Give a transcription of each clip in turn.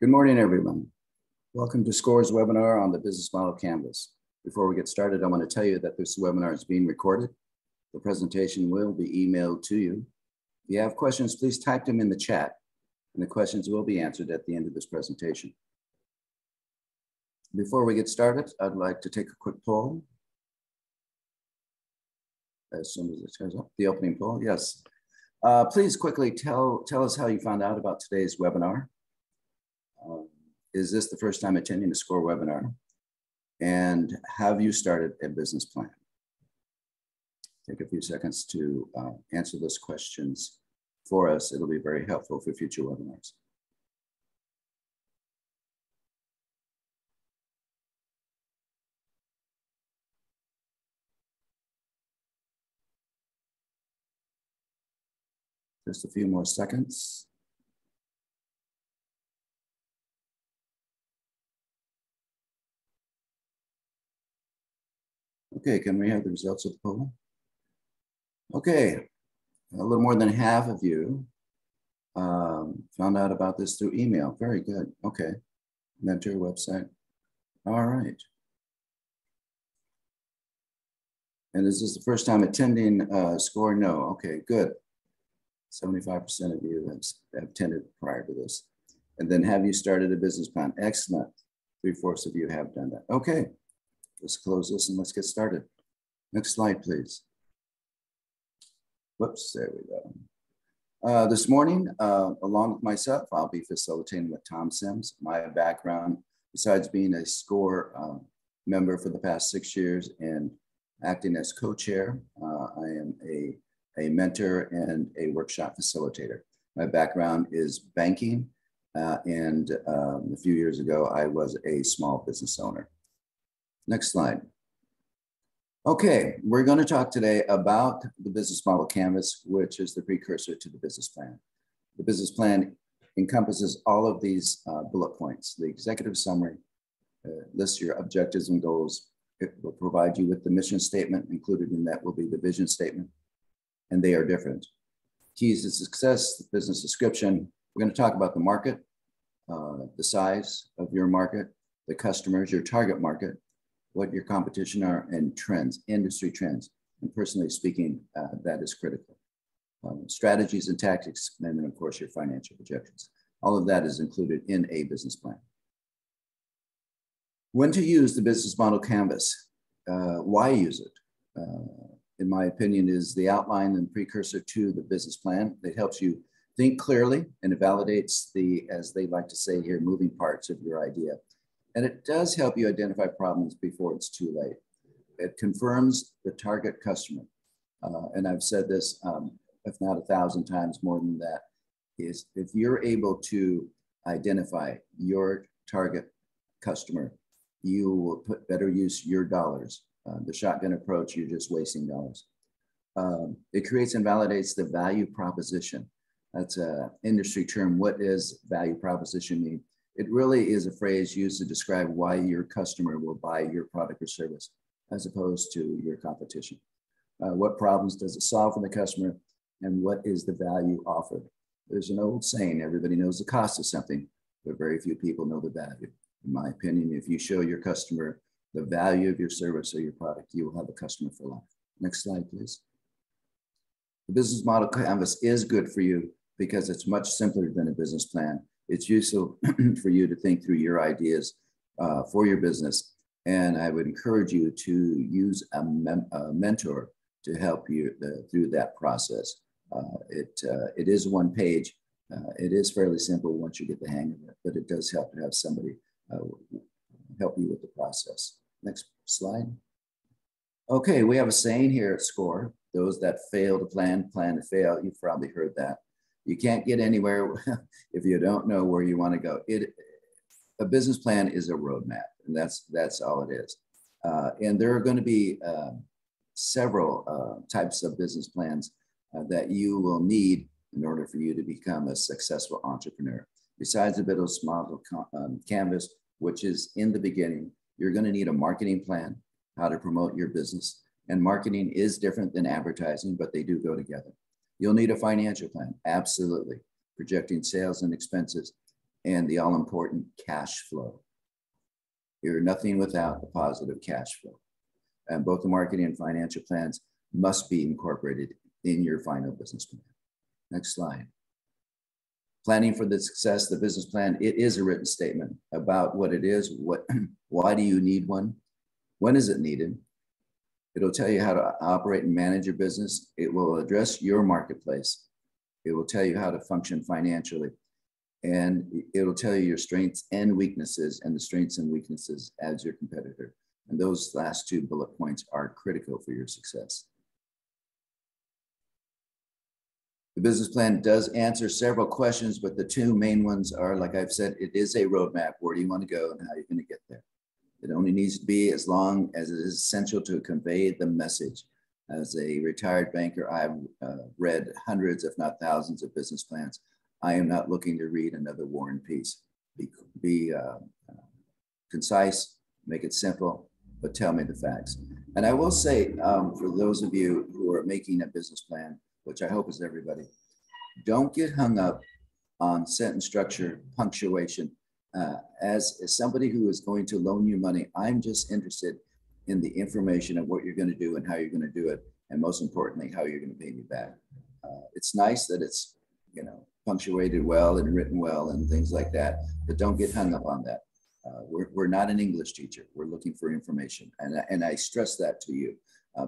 Good morning, everyone. Welcome to SCORE's webinar on the business model canvas. Before we get started, I want to tell you that this webinar is being recorded. The presentation will be emailed to you. If you have questions, please type them in the chat, and the questions will be answered at the end of this presentation. Before we get started, I'd like to take a quick poll. As soon as it shows up, the opening poll, yes. Please quickly tell us how you found out about today's webinar. Is this the first time attending a SCORE webinar? And have you started a business plan? Take a few seconds to answer those questions for us. It'll be very helpful for future webinars. Just a few more seconds. Okay, can we have the results of the poll? Okay, a little more than half of you found out about this through email. Very good. Okay, mentor website. All right. And is this the first time attending SCORE? No. Okay, good. 75% of you have attended prior to this. And then have you started a business plan? Excellent. 3/4 of you have done that. Okay. Let's close this and let's get started. Next slide, please. Whoops, there we go. This morning, along with myself, I'll be facilitating with Tom Sims. My background, besides being a SCORE member for the past 6 years and acting as co-chair, I am a mentor and a workshop facilitator. My background is banking, and a few years ago, I was a small business owner. Next slide. Okay, we're going to talk today about the business model canvas, which is the precursor to the business plan. The business plan encompasses all of these bullet points. The executive summary lists your objectives and goals. It will provide you with the mission statement. Included in that will be the vision statement, and they are different. Keys to success, the business description. We're going to talk about the market, the size of your market, the customers, your target market, what your competition are, and trends, industry trends. And personally speaking, that is critical. Strategies and tactics, and then of course your financial projections. All of that is included in a business plan. When to use the business model canvas, why use it? In my opinion, is the outline and precursor to the business plan. It helps you think clearly, and it validates the, as they like to say here, moving parts of your idea. And it does help you identify problems before it's too late. It confirms the target customer. And I've said this, if not 1,000 times more than that, is if you're able to identify your target customer, you will put better use your dollars. The shotgun approach, you're just wasting dollars. It creates and validates the value proposition. That's an industry term. What does value proposition mean? It really is a phrase used to describe why your customer will buy your product or service, as opposed to your competition. What problems does it solve for the customer, and what is the value offered? There's an old saying, everybody knows the cost of something, but very few people know the value. In my opinion, if you show your customer the value of your service or your product, you will have a customer for life. Next slide, please. The business model canvas is good for you because it's much simpler than a business plan. It's useful for you to think through your ideas for your business. And I would encourage you to use a mentor to help you through that process. It is one page. It is fairly simple once you get the hang of it, but it does help to have somebody help you with the process. Next slide. Okay, we have a saying here at SCORE, those that fail to plan, plan to fail. You've probably heard that. You can't get anywhere if you don't know where you want to go. A business plan is a roadmap, and that's all it is. And there are going to be several types of business plans that you will need in order for you to become a successful entrepreneur. Besides the business model canvas, which is in the beginning, you're going to need a marketing plan, how to promote your business. And marketing is different than advertising, but they do go together. You'll need a financial plan, absolutely. Projecting sales and expenses. and the all-important cash flow. You're nothing without a positive cash flow. And both the marketing and financial plans must be incorporated in your final business plan. Next slide. Planning for the success of the business plan. It is a written statement about what it is, why do you need one, when is it needed. It'll tell you how to operate and manage your business. It will address your marketplace. It will tell you how to function financially. And it'll tell you your strengths and weaknesses, and the strengths and weaknesses as your competitor. And those last two bullet points are critical for your success. The business plan does answer several questions, but the two main ones are, like I've said, it is a roadmap. Where do you want to go and how you're going to get there? It only needs to be as long as it is essential to convey the message. As a retired banker, I've read hundreds, if not thousands, of business plans. I am not looking to read another War and Peace. Be concise, make it simple, but tell me the facts. And I will say, for those of you who are making a business plan, which I hope is everybody, don't get hung up on sentence structure, punctuation. As somebody who is going to loan you money, I'm just interested in the information of what you're going to do and how you're going to do it, and most importantly, how you're going to pay me back. It's nice that it's, punctuated well and written well and things like that, but don't get hung up on that. We're not an English teacher. We're looking for information, and I stress that to you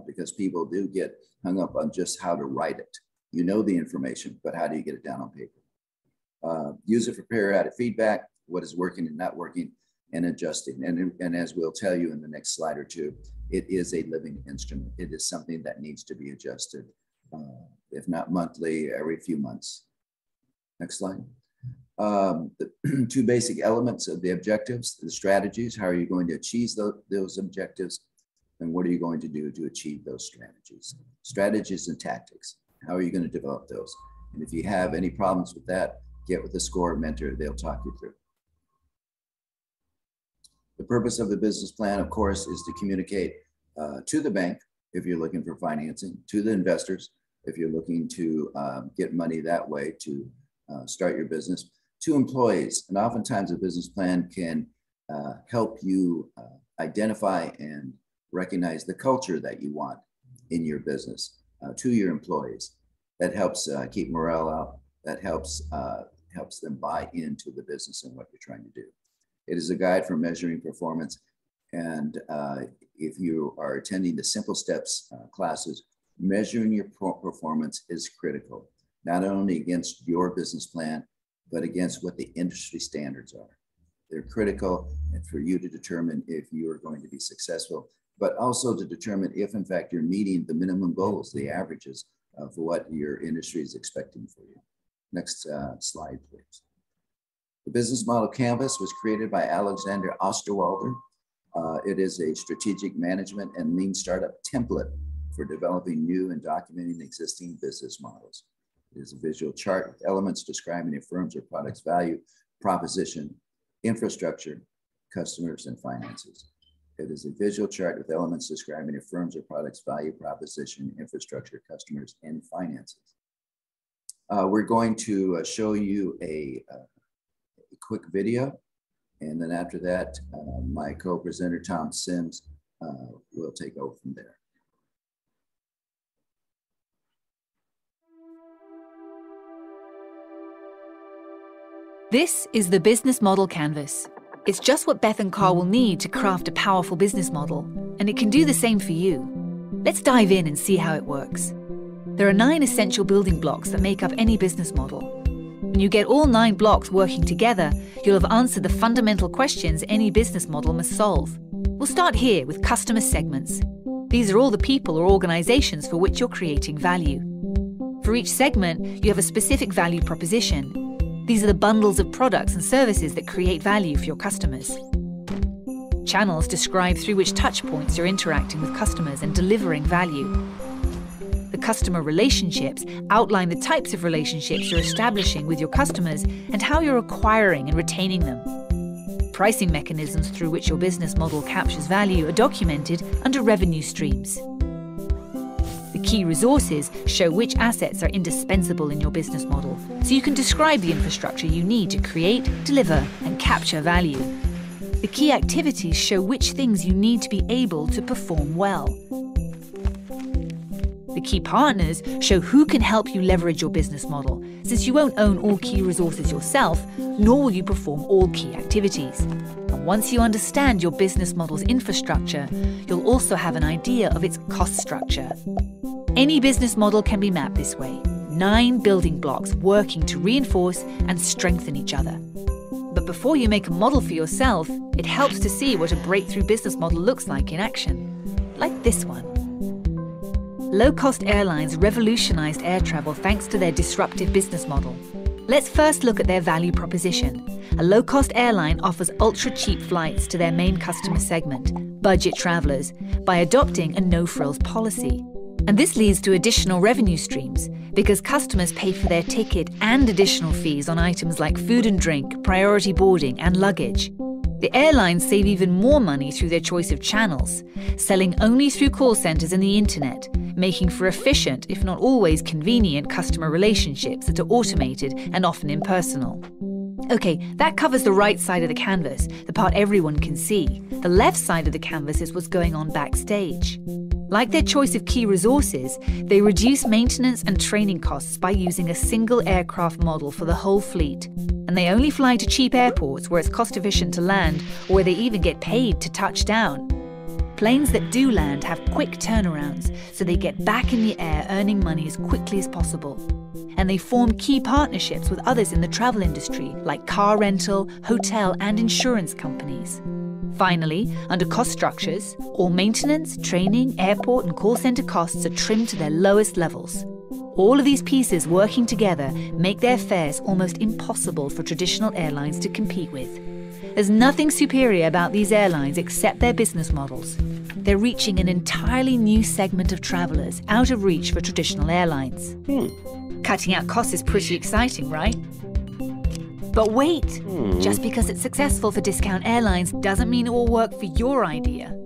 because people do get hung up on just how to write it. You know the information, but how do you get it down on paper? Use it for periodic feedback, what is working and not working, and adjusting. And as we'll tell you in the next slide or two, it is a living instrument. It is something that needs to be adjusted, if not monthly, every few months. Next slide. The two basic elements of the objectives, the strategies. How are you going to achieve those objectives? And what are you going to do to achieve those strategies? Strategies and tactics. How are you going to develop those? And if you have any problems with that, get with a SCORE mentor. They'll talk you through. The purpose of the business plan, of course, is to communicate to the bank if you're looking for financing, to the investors if you're looking to get money that way to start your business, to employees. And oftentimes a business plan can help you identify and recognize the culture that you want in your business to your employees. That helps keep morale out. That helps them buy into the business and what you're trying to do. It is a guide for measuring performance. And if you are attending the Simple Steps classes, measuring your performance is critical, not only against your business plan, but against what the industry standards are. They're critical for you to determine if you are going to be successful, but also to determine if, in fact, you're meeting the minimum goals, the averages of what your industry is expecting for you. Next slide, please. The business model canvas was created by Alexander Osterwalder. It is a strategic management and lean startup template for developing new and documenting existing business models. It is a visual chart with elements describing a firm's or product's value, proposition, infrastructure, customers, and finances. It is a visual chart with elements describing a firm's or product's value, proposition, infrastructure, customers, and finances. We're going to show you a quick video, and then after that, my co-presenter, Tom Sims, will take over from there. This is the business model canvas. It's just what Beth and Carl will need to craft a powerful business model, and it can do the same for you. Let's dive in and see how it works. There are 9 essential building blocks that make up any business model. When you get all 9 blocks working together, you'll have answered the fundamental questions any business model must solve. We'll start here with customer segments. These are all the people or organizations for which you're creating value. For each segment, you have a specific value proposition. These are the bundles of products and services that create value for your customers. Channels describe through which touchpoints you're interacting with customers and delivering value. The customer relationships outline the types of relationships you're establishing with your customers and how you're acquiring and retaining them. Pricing mechanisms through which your business model captures value are documented under revenue streams. The Key resources show which assets are indispensable in your business model, so you can describe the infrastructure you need to create, deliver, and capture value. The key activities show which things you need to be able to perform well. The key partners show who can help you leverage your business model, since you won't own all key resources yourself, nor will you perform all key activities. And once you understand your business model's infrastructure, you'll also have an idea of its cost structure. Any business model can be mapped this way: 9 building blocks working to reinforce and strengthen each other. But before you make a model for yourself, it helps to see what a breakthrough business model looks like in action, like this one. Low-cost airlines revolutionized air travel thanks to their disruptive business model. Let's first look at their value proposition. A low-cost airline offers ultra-cheap flights to their main customer segment, budget travelers, by adopting a no-frills policy. And this leads to additional revenue streams, because customers pay for their ticket and additional fees on items like food and drink, priority boarding, and luggage. The airlines save even more money through their choice of channels, selling only through call centers and the internet, making for efficient, if not always convenient, customer relationships that are automated and often impersonal. Okay, that covers the right side of the canvas, the part everyone can see. The left side of the canvas is what's going on backstage. Like their choice of key resources, they reduce maintenance and training costs by using a single aircraft model for the whole fleet. And they only fly to cheap airports where it's cost efficient to land, or where they even get paid to touch down. Planes that do land have quick turnarounds, so they get back in the air earning money as quickly as possible. And they form key partnerships with others in the travel industry, like car rental, hotel, and insurance companies. Finally, under cost structures, all maintenance, training, airport, and call center costs are trimmed to their lowest levels. All of these pieces working together make their fares almost impossible for traditional airlines to compete with. There's nothing superior about these airlines except their business models. They're reaching an entirely new segment of travelers out of reach for traditional airlines. Cutting out costs is pretty exciting, right? But wait, just because it's successful for discount airlines doesn't mean it will work for your idea.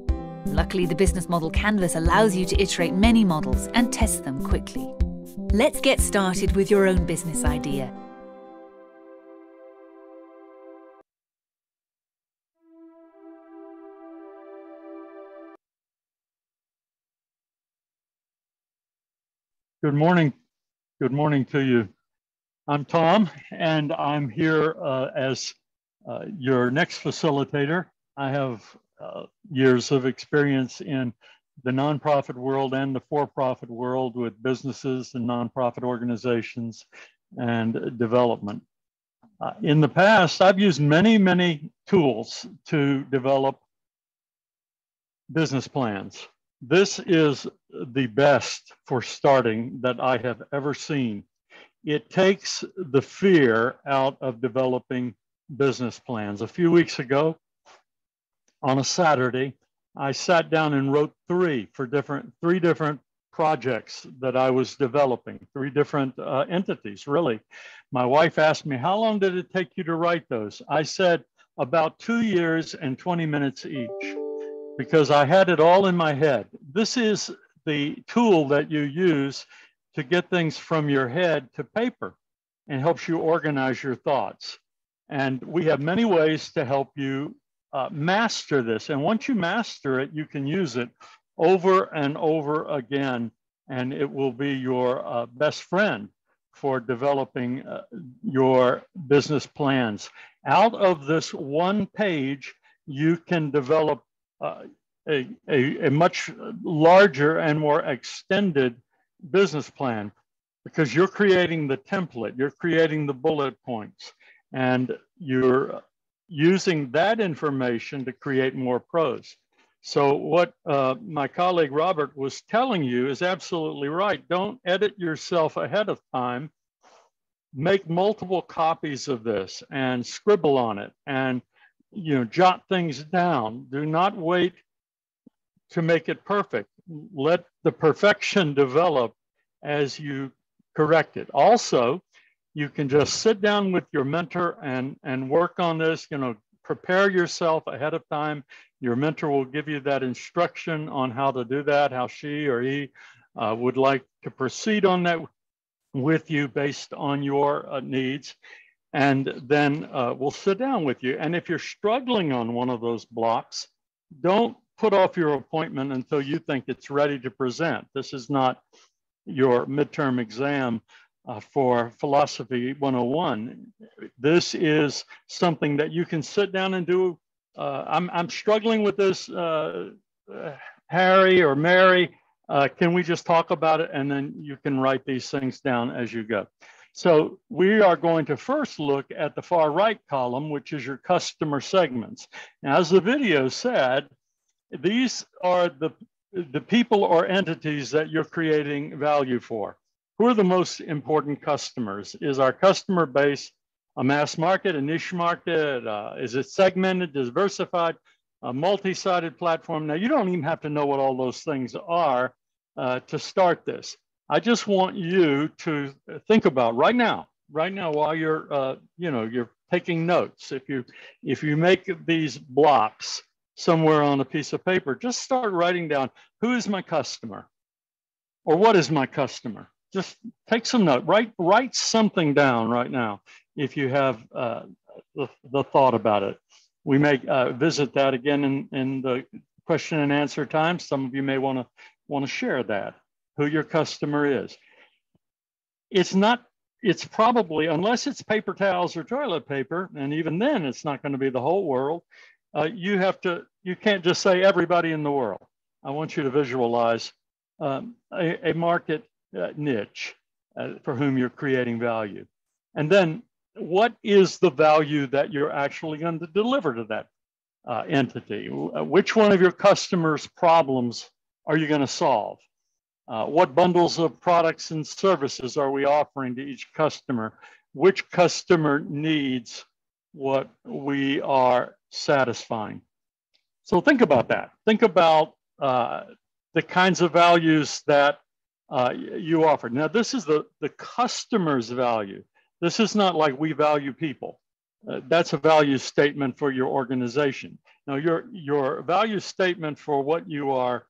Luckily, the business model canvas allows you to iterate many models and test them quickly. Let's get started with your own business idea. Good morning. Good morning to you. I'm Tom, and I'm here as your next facilitator. I have years of experience in the nonprofit world and the for-profit world with businesses and nonprofit organizations and development. In the past, I've used many tools to develop business plans. This is the best for starting that I have ever seen. It takes the fear out of developing business plans. A few weeks ago, on a Saturday, I sat down and wrote three different projects that I was developing, 3 different entities, really. My wife asked me, how long did it take you to write those? I said, about 2 years and 20 minutes each, because I had it all in my head. This is the tool that you use to get things from your head to paper and helps you organize your thoughts. And we have many ways to help you master this. And once you master it, you can use it over and over again, and it will be your best friend for developing your business plans. Out of this one page, you can develop a much larger and more extended business plan, because you're creating the template, you're creating the bullet points, and you're using that information to create more prose. So what my colleague Robert was telling you is absolutely right. Don't edit yourself ahead of time. Make multiple copies of this and scribble on it, and jot things down. Do not wait to make it perfect. Let the perfection develop as you correct it. Also, you can just sit down with your mentor and work on this. Prepare yourself ahead of time. Your mentor will give you that instruction on how to do that, how she or he would like to proceed on that with you based on your needs. And then we'll sit down with you. And if you're struggling on one of those blocks, don't put off your appointment until you think it's ready to present. This is not your midterm exam for Philosophy 101. This is something that you can sit down and do. I'm struggling with this, Harry or Mary. Can we just talk about it? And then you can write these things down as you go. So we are going to first look at the far right column, which is your customer segments. Now, as the video said, these are the people or entities that you're creating value for. Who are the most important customers? Is our customer base a mass market, a niche market? Is it segmented, diversified, a multi-sided platform? Now, you don't even have to know what all those things are to start this. I just want you to think about right now while you're, you're taking notes. If you make these blocks somewhere on a piece of paper, just start writing down, who is my customer? Or what is my customer? Just take some note, write something down right now if you have the thought about it. We may visit that again in the question and answer time. Some of you may want to share that, who your customer is. It's probably, unless it's paper towels or toilet paper, and even then it's not going to be the whole world, you can't just say everybody in the world. I want you to visualize a market niche for whom you're creating value. And then what is the value that you're actually going to deliver to that entity? Which one of your customers' problems are you going to solve? What bundles of products and services are we offering to each customer? Which customer needs what we are satisfying? So think about that. Think about the kinds of values that you offer. Now, this is the customer's value. This is not like we value people. That's a value statement for your organization. Now, your value statement for what you are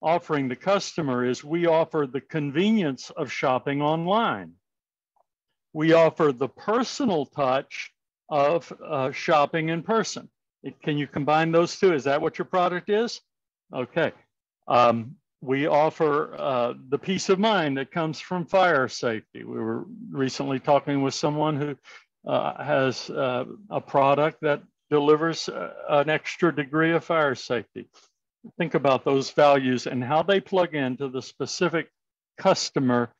offering the customer is, we offer the convenience of shopping online. We offer the personal touch of shopping in person. Can you combine those two? Is that what your product is? Okay. We offer the peace of mind that comes from fire safety. We were recently talking with someone who has a product that delivers an extra degree of fire safety. Think about those values and how they plug into the specific customer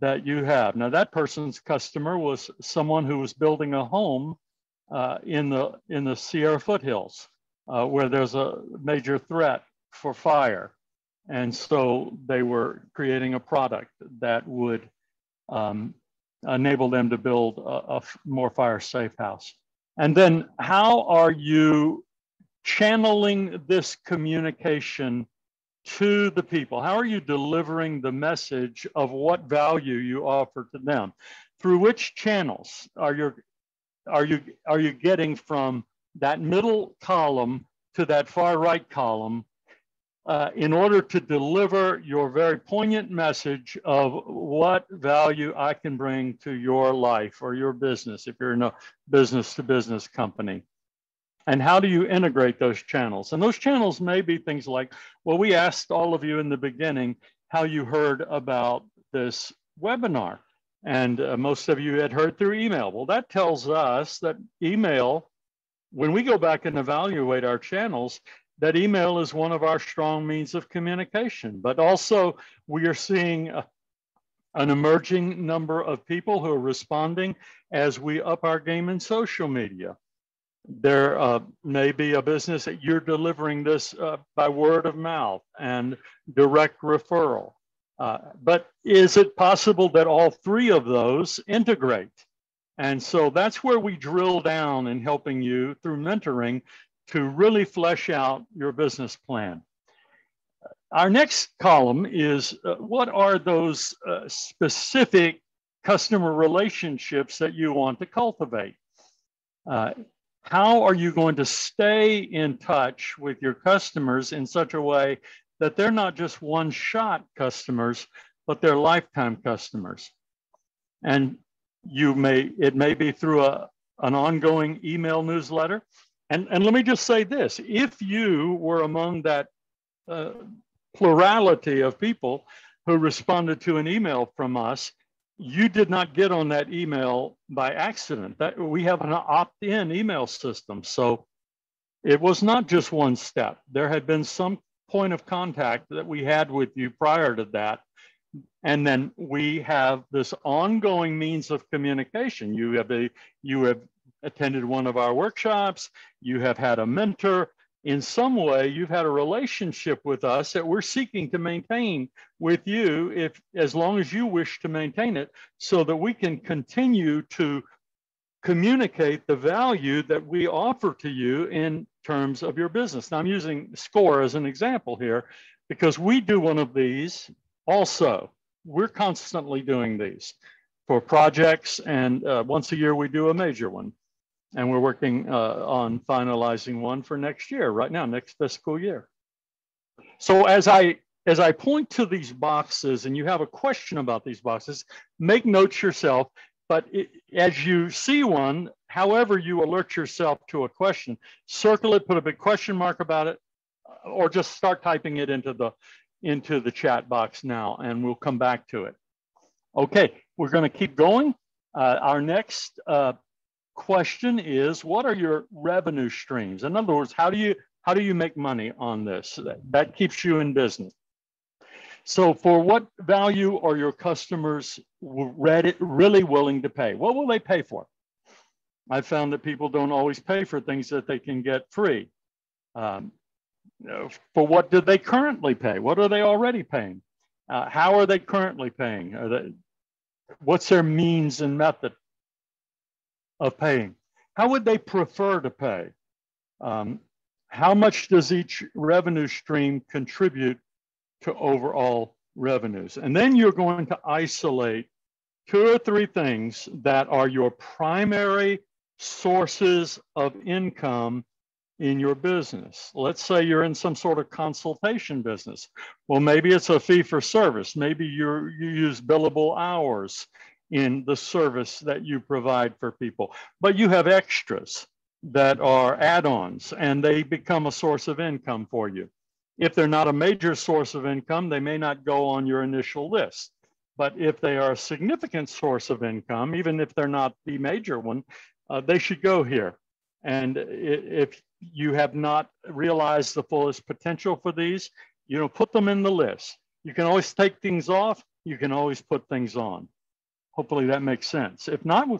that you have. Now, that person's customer was someone who was building a home in the Sierra foothills, where there's a major threat for fire. And so they were creating a product that would enable them to build a more fire safe house. And then how are you channeling this communication to the people? How are you delivering the message of what value you offer to them? Through which channels are you getting from that middle column to that far right column in order to deliver your very poignant message of what value I can bring to your life or your business, if you're in a business-to-business company? And how do you integrate those channels? And those channels may be things like, well, we asked all of you in the beginning how you heard about this webinar. And most of you had heard through email. Well, that tells us that email, when we go back and evaluate our channels, that email is one of our strong means of communication. But also, we are seeing an emerging number of people who are responding as we up our game in social media. There may be a business that you're delivering this by word of mouth and direct referral. But is it possible that all three of those integrate? And so that's where we drill down in helping you through mentoring to really flesh out your business plan. Our next column is what are those specific customer relationships that you want to cultivate? How are you going to stay in touch with your customers in such a way that they're not just one-shot customers, but they're lifetime customers. And it may be through an ongoing email newsletter. And let me just say this, if you were among that plurality of people who responded to an email from us, you did not get on that email by accident. That we have an opt-in email system. So it was not just one step. There had been some point of contact that we had with you prior to that. And then we have this ongoing means of communication. You have attended one of our workshops, you have had a mentor. In some way, you've had a relationship with us that we're seeking to maintain with you, as long as you wish to maintain it, so that we can continue to communicate the value that we offer to you in terms of your business. Now, I'm using SCORE as an example here because we do one of these also. We're constantly doing these for projects, and once a year we do a major one. And we're working on finalizing one for next year, right now, next fiscal year. So as I point to these boxes and you have a question about these boxes, make notes yourself, but as you see one, however you alert yourself to a question, circle it, put a big question mark about it, or just start typing it into the chat box now, and we'll come back to it. Okay, we're gonna keep going. Our next question is, what are your revenue streams? In other words, how do you make money on this? That keeps you in business. So for what value are your customers really willing to pay? What will they pay for? I found that people don't always pay for things that they can get free. For what do they currently pay? What are they already paying? How are they currently paying? What's their means and method of paying? How would they prefer to pay? How much does each revenue stream contribute to overall revenues? And then you're going to isolate 2 or 3 things that are your primary sources of income in your business. Let's say you're in some sort of consultation business. Well, maybe it's a fee for service. Maybe you use billable hours in the service that you provide for people, but you have extras that are add-ons and they become a source of income for you. If they're not a major source of income, they may not go on your initial list. But if they are a significant source of income, even if they're not the major one, they should go here. And if you have not realized the fullest potential for these, put them in the list. You can always take things off. You can always put things on. Hopefully that makes sense. If not, we'll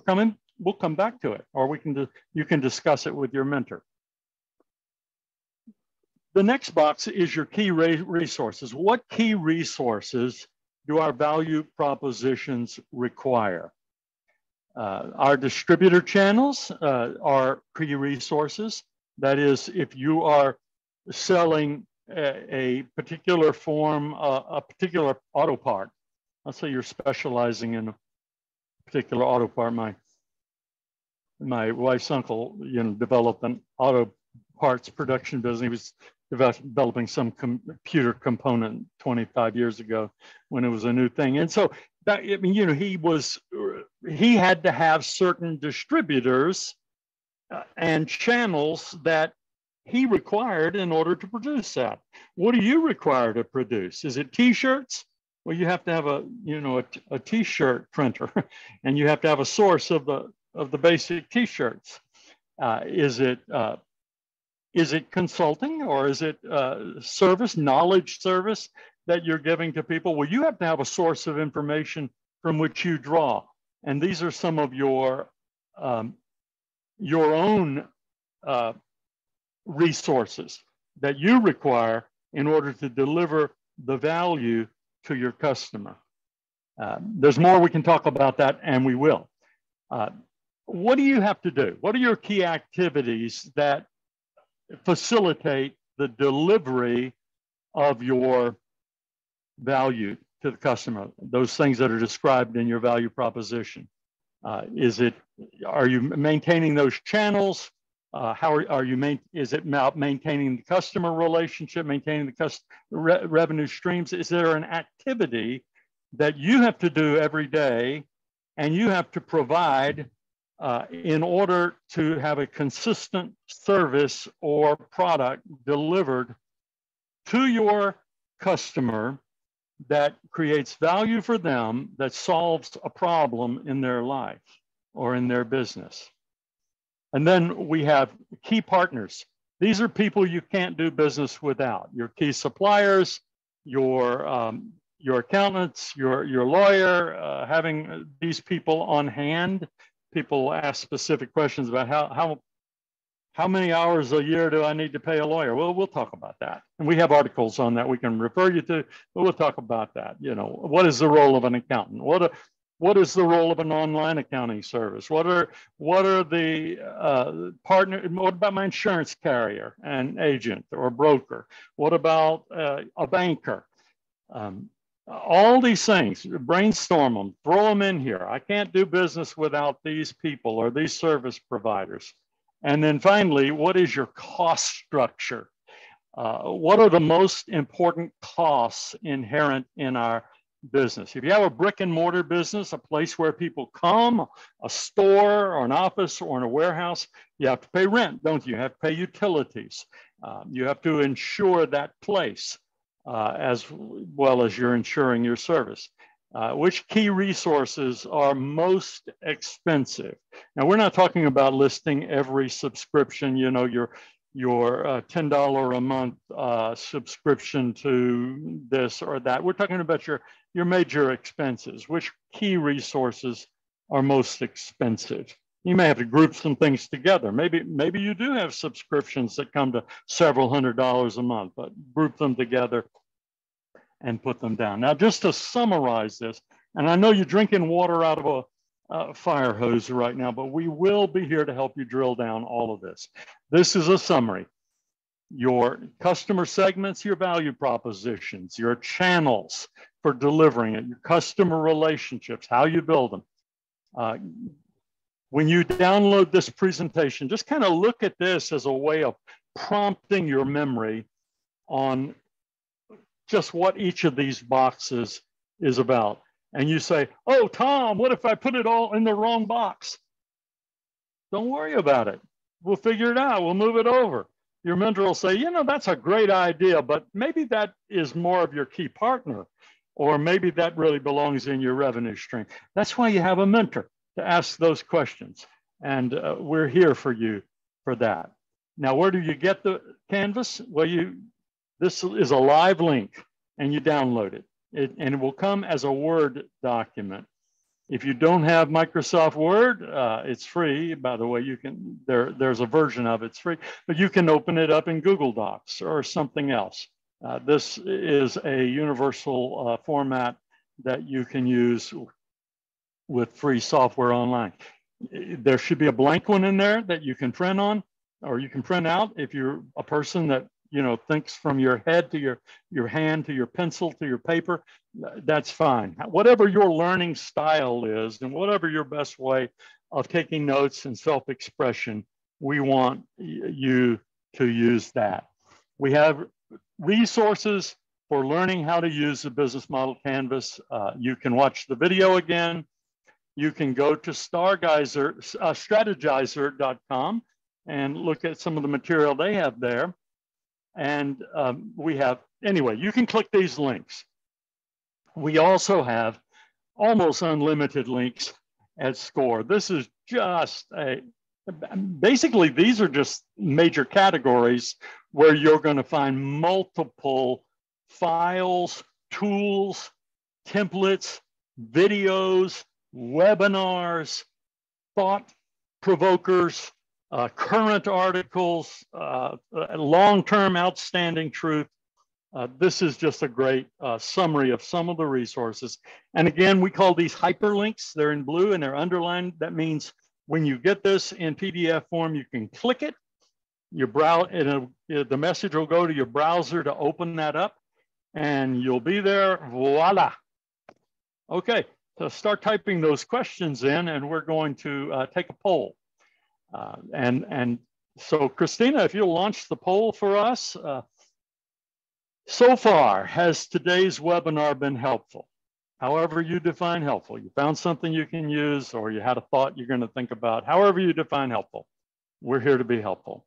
come back to it, or you can discuss it with your mentor. The next box is your key resources. What key resources do our value propositions require? Our distributor channels are key resources. That is, if you are selling a particular form, a particular auto part, let's say you're specializing in a particular auto part. My wife's uncle, developed an auto parts production business. He was developing some computer component 25 years ago when it was a new thing. And so that, he had to have certain distributors and channels that he required in order to produce that. What do you require to produce? Is it t-shirts? Well, you have to have a t-shirt printer, and you have to have a source of the basic t-shirts. Is it consulting, or is it knowledge service that you're giving to people? Well, you have to have a source of information from which you draw. And these are some of your own resources that you require in order to deliver the value to your customer. There's more we can talk about that, and we will. What do you have to do? What are your key activities that facilitate the delivery of your value to the customer? Those things that are described in your value proposition. Are you maintaining those channels? Is it maintaining the customer relationship, maintaining the revenue streams? Is there an activity that you have to do every day, and you have to provide in order to have a consistent service or product delivered to your customer that creates value for them, that solves a problem in their life or in their business. And then we have key partners. These are people you can't do business without. Your key suppliers, your accountants, your lawyer, having these people on hand. People ask specific questions about how many hours a year do I need to pay a lawyer? Well, we'll talk about that. And we have articles on that we can refer you to, but we'll talk about that. You know, what is the role of an accountant? What is the role of an online accounting service? What are the partner? What about my insurance carrier and agent or broker? What about a banker? All these things, brainstorm them, throw them in here. I can't do business without these people or these service providers. And then finally, what is your cost structure? What are the most important costs inherent in our business? If you have a brick and mortar business, a place where people come, a store or an office or in a warehouse, you have to pay rent, don't you? You have to pay utilities. You have to insure that place as well as you're insuring your service. Which key resources are most expensive? Now, we're not talking about listing every subscription, you know, your $10 a month subscription to this or that. We're talking about your major expenses. Which key resources are most expensive? You may have to group some things together. Maybe you do have subscriptions that come to several $100s a month, but group them together and put them down. Now, just to summarize this, and I know you're drinking water out of a fire hose right now, but we will be here to help you drill down all of this. This is a summary. Your customer segments, your value propositions, your channels for delivering it, your customer relationships, how you build them. When you download this presentation, just kind of look at this as a way of prompting your memory on just what each of these boxes is about. And you say, oh, Tom, what if I put it all in the wrong box? Don't worry about it. We'll figure it out. We'll move it over. Your mentor will say, you know, that's a great idea, but maybe that is more of your key partner, or maybe that really belongs in your revenue stream. That's why you have a mentor, to ask those questions. And we're here for you for that. Now, where do you get the Canvas? Well, this is a live link and you download it. And it will come as a Word document. If you don't have Microsoft Word, it's free. By the way, you can, there's a version of it's free, but you can open it up in Google Docs or something else. This is a universal format that you can use with free software online. There should be a blank one in there that you can print on, or you can print out if you're a person that, you know, thinks from your head to your hand to your pencil to your paper. That's fine. Whatever your learning style is and whatever your best way of taking notes and self-expression, we want you to use that. We have resources for learning how to use the business model Canvas. You can watch the video again. You can go to strategizer.com and look at some of the material they have there. And we have, anyway, you can click these links. We also have almost unlimited links at SCORE. This is just basically, these are just major categories where you're going to find multiple files, tools, templates, videos, webinars, thought provokers, current articles, long-term outstanding truth. This is just a great summary of some of the resources. And again, we call these hyperlinks. They're in blue and they're underlined. That means when you get this in PDF form, you can click it. Your the message will go to your browser to open that up, and you'll be there. Voila. Okay, so start typing those questions in, and we're going to take a poll. And so, Christina, if you'll launch the poll for us. So far, has today's webinar been helpful? however you define helpful. You found something you can use, or you had a thought you're going to think about, however you define helpful. We're here to be helpful.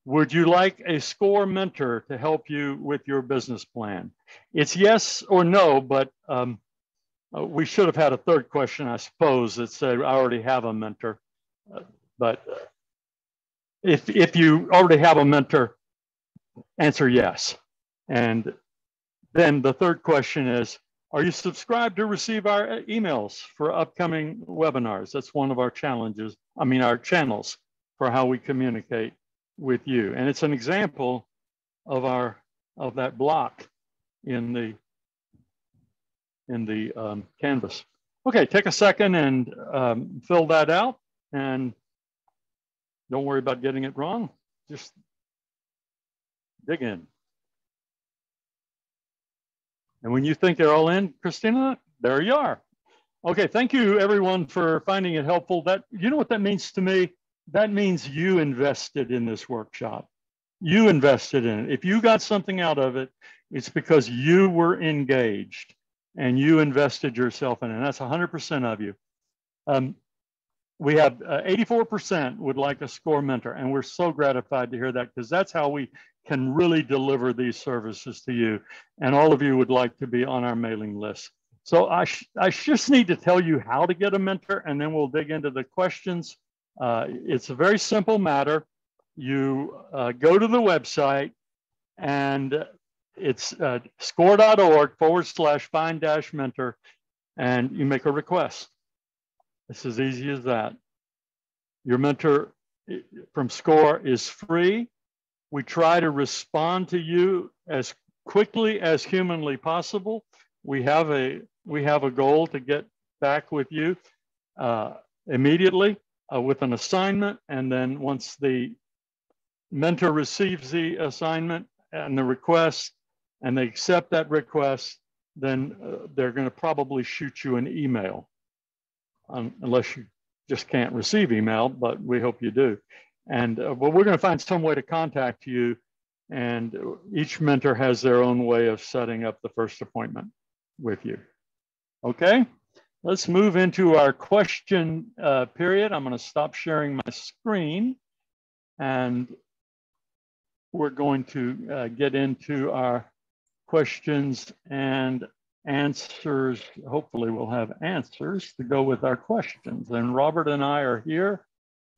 Would you like a SCORE mentor to help you with your business plan? It's yes or no, but we should have had a third question, I suppose, that said, I already have a mentor. But if you already have a mentor, answer yes. And then the third question is, are you subscribed to receive our emails for upcoming webinars? That's one of our challenges, our channels for how we communicate with you. And it's an example of that block in the canvas. Okay, take a second and fill that out, and don't worry about getting it wrong. Just dig in. And when you think they're all in, Christina, there you are. Okay, thank you everyone for finding it helpful. You know what that means to me? That means you invested in this workshop. You invested in it. If you got something out of it, it's because you were engaged and you invested yourself in it. And that's 100% of you. We have 84% would like a SCORE mentor, and we're so gratified to hear that, because that's how we can really deliver these services to you. And all of you would like to be on our mailing list. So I just need to tell you how to get a mentor, and then we'll dig into the questions. It's a very simple matter. You go to the website, and it's score.org/find-mentor, and you make a request. It's as easy as that. Your mentor from SCORE is free. We try to respond to you as quickly as humanly possible. We have a goal to get back with you immediately with an assignment, and then once the mentor receives the assignment and the request, and they accept that request, then they're going to probably shoot you an email, unless you just can't receive email, but we hope you do. And but we're going to find some way to contact you, and each mentor has their own way of setting up the first appointment with you. Okay, let's move into our question period. I'm going to stop sharing my screen, and we're going to get into our questions and answers. Hopefully we'll have answers to go with our questions, and Robert and I are here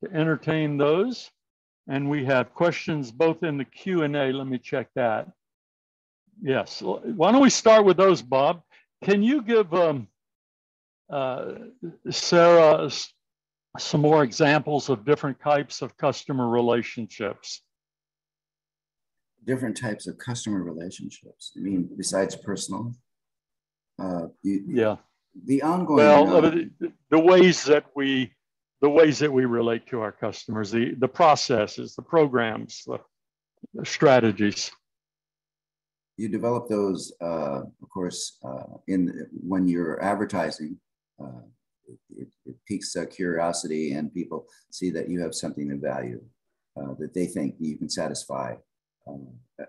to entertain those. And we have questions both in the Q&A. Let me check that. Yes, why don't we start with those, Bob? Can you give Sarah some more examples of different types of customer relationships? Different types of customer relationships. I mean, besides personal? Yeah. The ongoing. Well, the ways that we relate to our customers, the processes, the programs, the strategies. You develop those, of course, when you're advertising. It piques curiosity, and people see that you have something of value that they think you can satisfy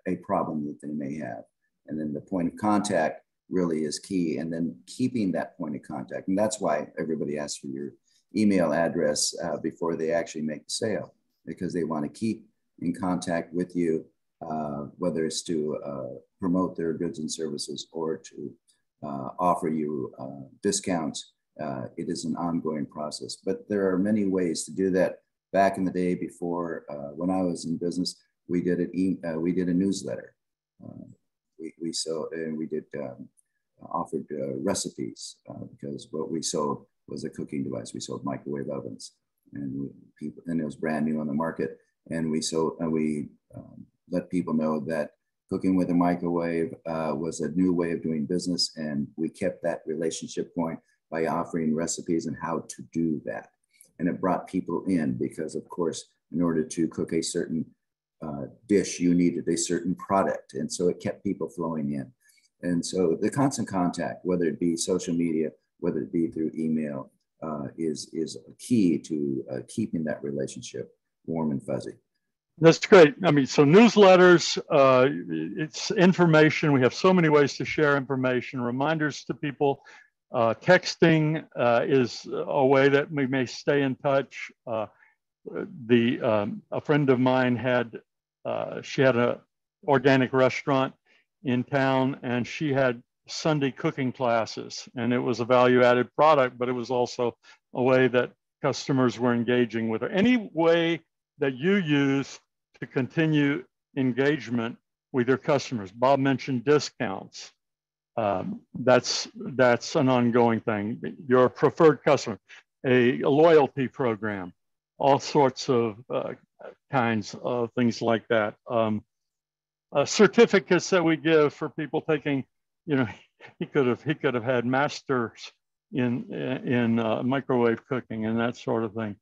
a problem that they may have. And then the point of contact really is key, and then keeping that point of contact. And that's why everybody asks for your email address before they actually make the sale, because they want to keep in contact with you, whether it's to promote their goods and services or to offer you discounts. It is an ongoing process, but there are many ways to do that. Back in the day, before when I was in business, we did a newsletter. We offered recipes because what we sold was a cooking device. We sold microwave ovens, and it was brand new on the market. And we let people know that cooking with a microwave was a new way of doing business, and we kept that relationship going by offering recipes and how to do that. And it brought people in because, of course, in order to cook a certain dish, you needed a certain product. And so it kept people flowing in. And so the constant contact, whether it be social media, whether it be through email, is key to keeping that relationship warm and fuzzy. That's great. I mean, so newsletters, it's information. We have so many ways to share information, reminders to people Texting is a way that we may stay in touch. A friend of mine she had an organic restaurant in town, and she had Sunday cooking classes, and it was a value-added product, but it was also a way that customers were engaging with her. Any way that you use to continue engagement with your customers. Bob mentioned discounts. That's an ongoing thing. Your preferred customer, a loyalty program, all sorts of kinds of things like that. Certificates that we give for people taking, he could have had masters in microwave cooking and that sort of thing.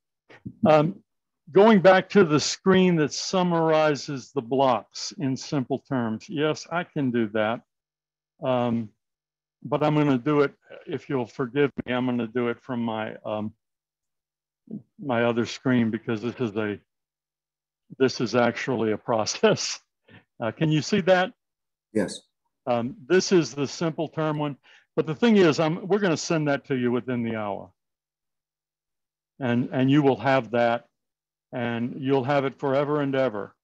Going back to the screen that summarizes the blocks in simple terms. Yes, I can do that. But I'm going to do it, if you'll forgive me, I'm going to do it from my my other screen, because this is actually a process. Can you see that? Yes. This is the simple term one, but the thing is, we're going to send that to you within the hour, and you will have that, and you'll have it forever and ever.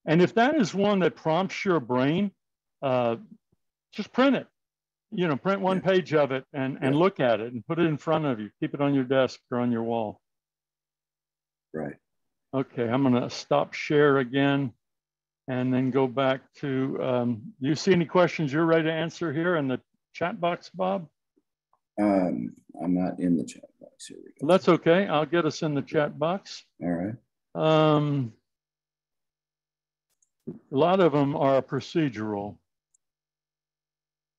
And if that is one that prompts your brain, just print it. Print one page of it and look at it and put it in front of you. Keep it on your desk or on your wall. Right. Okay, I'm going to stop share again and then go back to, do you see any questions you're ready to answer here in the chat box, Bob? I'm not in the chat box. Here we go. Well, that's okay. I'll get us in the chat box. All right. A lot of them are procedural.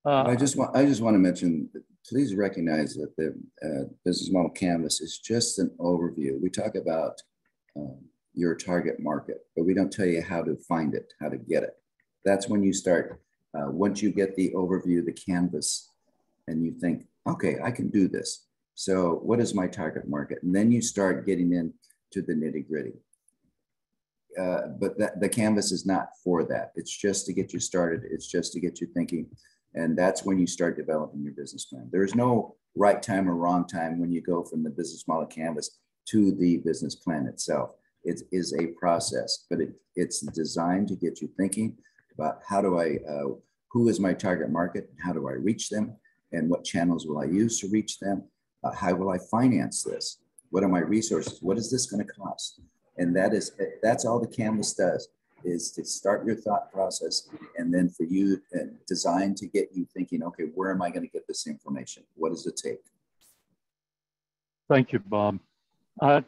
I just want to mention, please recognize that the business model canvas is just an overview. We talk about your target market, but we don't tell you how to find it, how to get it. That's when you start, once you get the overview, the canvas, and you think, okay, I can do this. So what is my target market? And then you start getting into the nitty gritty. But the canvas is not for that. It's just to get you started. It's just to get you thinking. And that's when you start developing your business plan. There's no right time or wrong time when you go from the business model canvas to the business plan itself. It is a process, but it's designed to get you thinking about who is my target market, and how do I reach them, and what channels will I use to reach them? How will I finance this? What are my resources? What is this going to cost? And that's all the canvas does, is to start your thought process, and then for you, designed to get you thinking, okay, where am I going to get this information? What does it take? Thank you, Bob.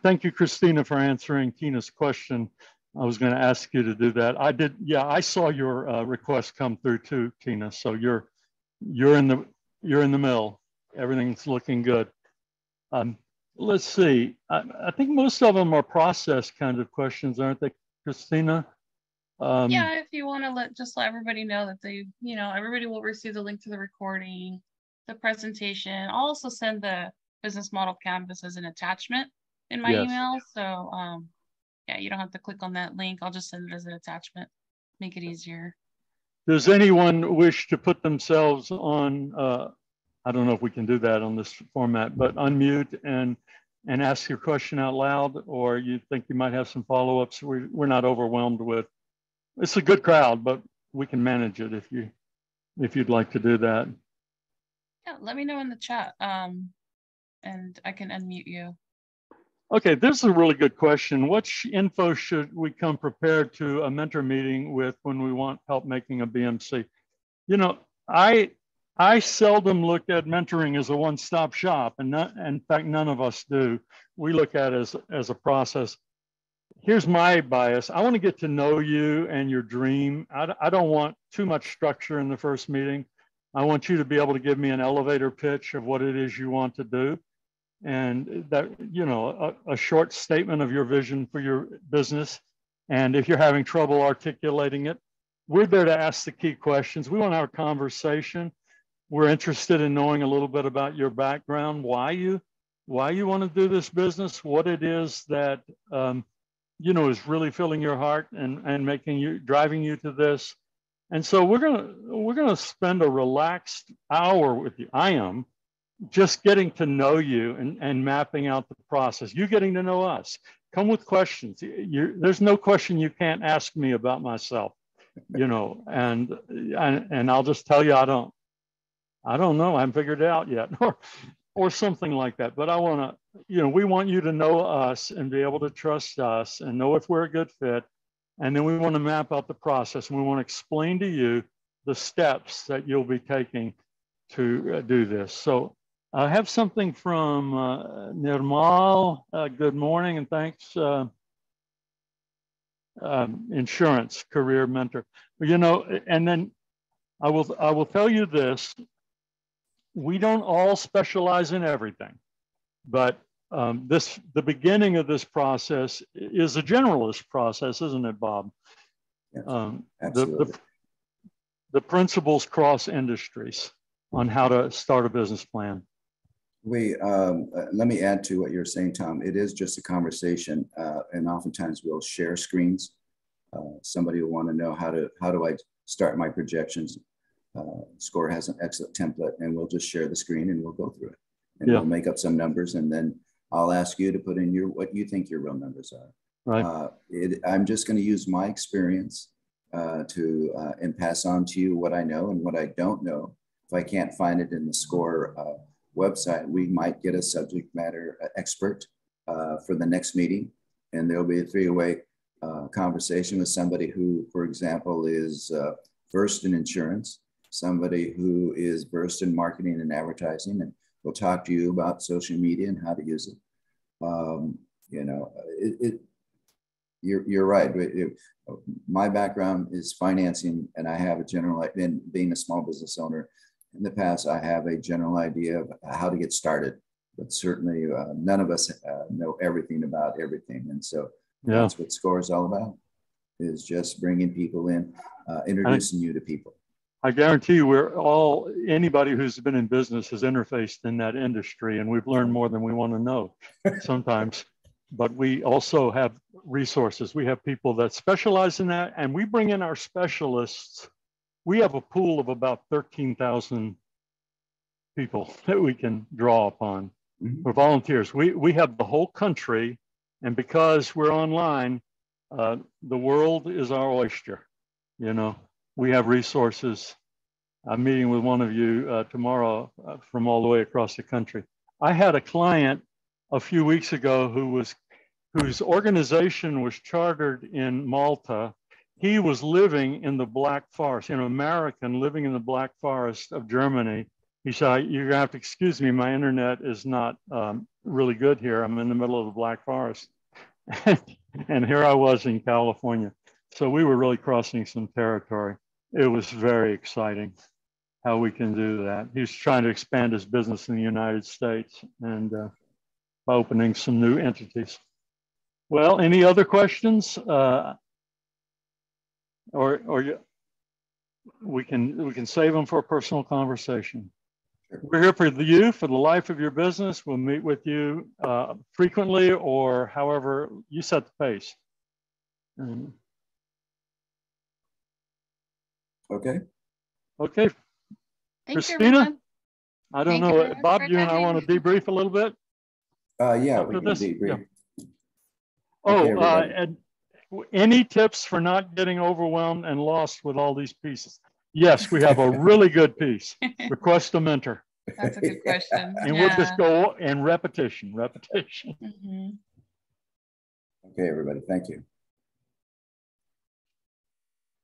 Thank you, Christina, for answering Tina's question. I was going to ask you to do that. I did. Yeah, I saw your request come through too, Tina. So you're in the mill. Everything's looking good. Let's see. I think most of them are process kind of questions, aren't they, Christina? Yeah, if you want to let everybody know that everybody will receive the link to the recording, the presentation. I'll also send the business model canvas as an attachment in my email. So yeah, you don't have to click on that link. I'll just send it as an attachment, make it easier. Does anyone wish to put themselves on, I don't know if we can do that on this format, but unmute and ask your question out loud, or you think you might have some follow-ups? We're not overwhelmed with. It's a good crowd, but we can manage it if you'd like to do that. Yeah, let me know in the chat, and I can unmute you. Okay, this is a really good question. What info should we come prepared to a mentor meeting with when we want help making a BMC? I seldom look at mentoring as a one-stop shop, and in fact, none of us do. We look at it as a process. Here's my bias. I want to get to know you and your dream. I don't want too much structure in the first meeting. I want you to be able to give me an elevator pitch of what it is you want to do. And that, a short statement of your vision for your business. And if you're having trouble articulating it, we're there to ask the key questions. We want to have a conversation. We're interested in knowing a little bit about your background, why you want to do this business, what it is that is really filling your heart and driving you to this. And so we're gonna spend a relaxed hour with you. I am. just getting to know you and mapping out the process. You getting to know us. Come with questions. There's no question you can't ask me about myself, you know, and I'll just tell you I don't know. I haven't figured it out yet, or something like that. But I want to, you know, we want you to know us and be able to trust us and know if we're a good fit. And then we want to map out the process, and we want to explain to you the steps that you'll be taking to do this. So I have something from Nirmal. Good morning and thanks. Insurance career mentor. You know, and then I will tell you this. We don't all specialize in everything, but the beginning of this process is a generalist process, isn't it, Bob? Absolutely. The principles cross industries on how to start a business plan. Let me add to what you're saying, Tom. It is just a conversation, and oftentimes we'll share screens. Somebody will want to know how do I start my projections. SCORE has an excellent template, and we'll just share the screen and we'll go through it, and we'll make up some numbers, and then I'll ask you to put in what you think your real numbers are. Right. I'm just going to use my experience and pass on to you what I know and what I don't know. If I can't find it in the SCORE website, we might get a subject matter expert for the next meeting, and there'll be a three-way conversation with somebody who, for example, is versed in insurance, somebody who is versed in marketing and advertising, and we'll talk to you about social media and how to use it. You know, you're right. My background is financing, and I have a general, and being a small business owner in the past, I have a general idea of how to get started, but certainly none of us know everything about everything. And so that's what SCORE is all about, is just bringing people in, introducing you to people. I guarantee you anybody who's been in business has interfaced in that industry, and we've learned more than we want to know sometimes. But we also have resources. We have people that specialize in that, and we bring in our specialists. We have a pool of about 13,000 people that we can draw upon for volunteers. We have the whole country, and because we're online, the world is our oyster. You know, we have resources. I'm meeting with one of you tomorrow from all the way across the country. I had a client a few weeks ago whose organization was chartered in Malta. He was living in the Black Forest, an American living in the Black Forest of Germany. He said, "You're gonna have to excuse me, my internet is not really good here. I'm in the middle of the Black Forest." And here I was in California. So we were really crossing some territory. It was very exciting how we can do that. He was trying to expand his business in the United States and by opening some new entities. Well, any other questions? We can save them for a personal conversation. We're here for you, for the life of your business. We'll meet with you frequently, or however you set the pace. Okay. Okay. Thanks, Christina, everyone. I don't know. Bob, you and I want to debrief a little bit? Yeah, we can debrief. Yeah. Okay, and any tips for not getting overwhelmed and lost with all these pieces? Yes, we have a really good piece. Request a mentor. That's a good question. And we'll just go in repetition. Okay, everybody. Thank you.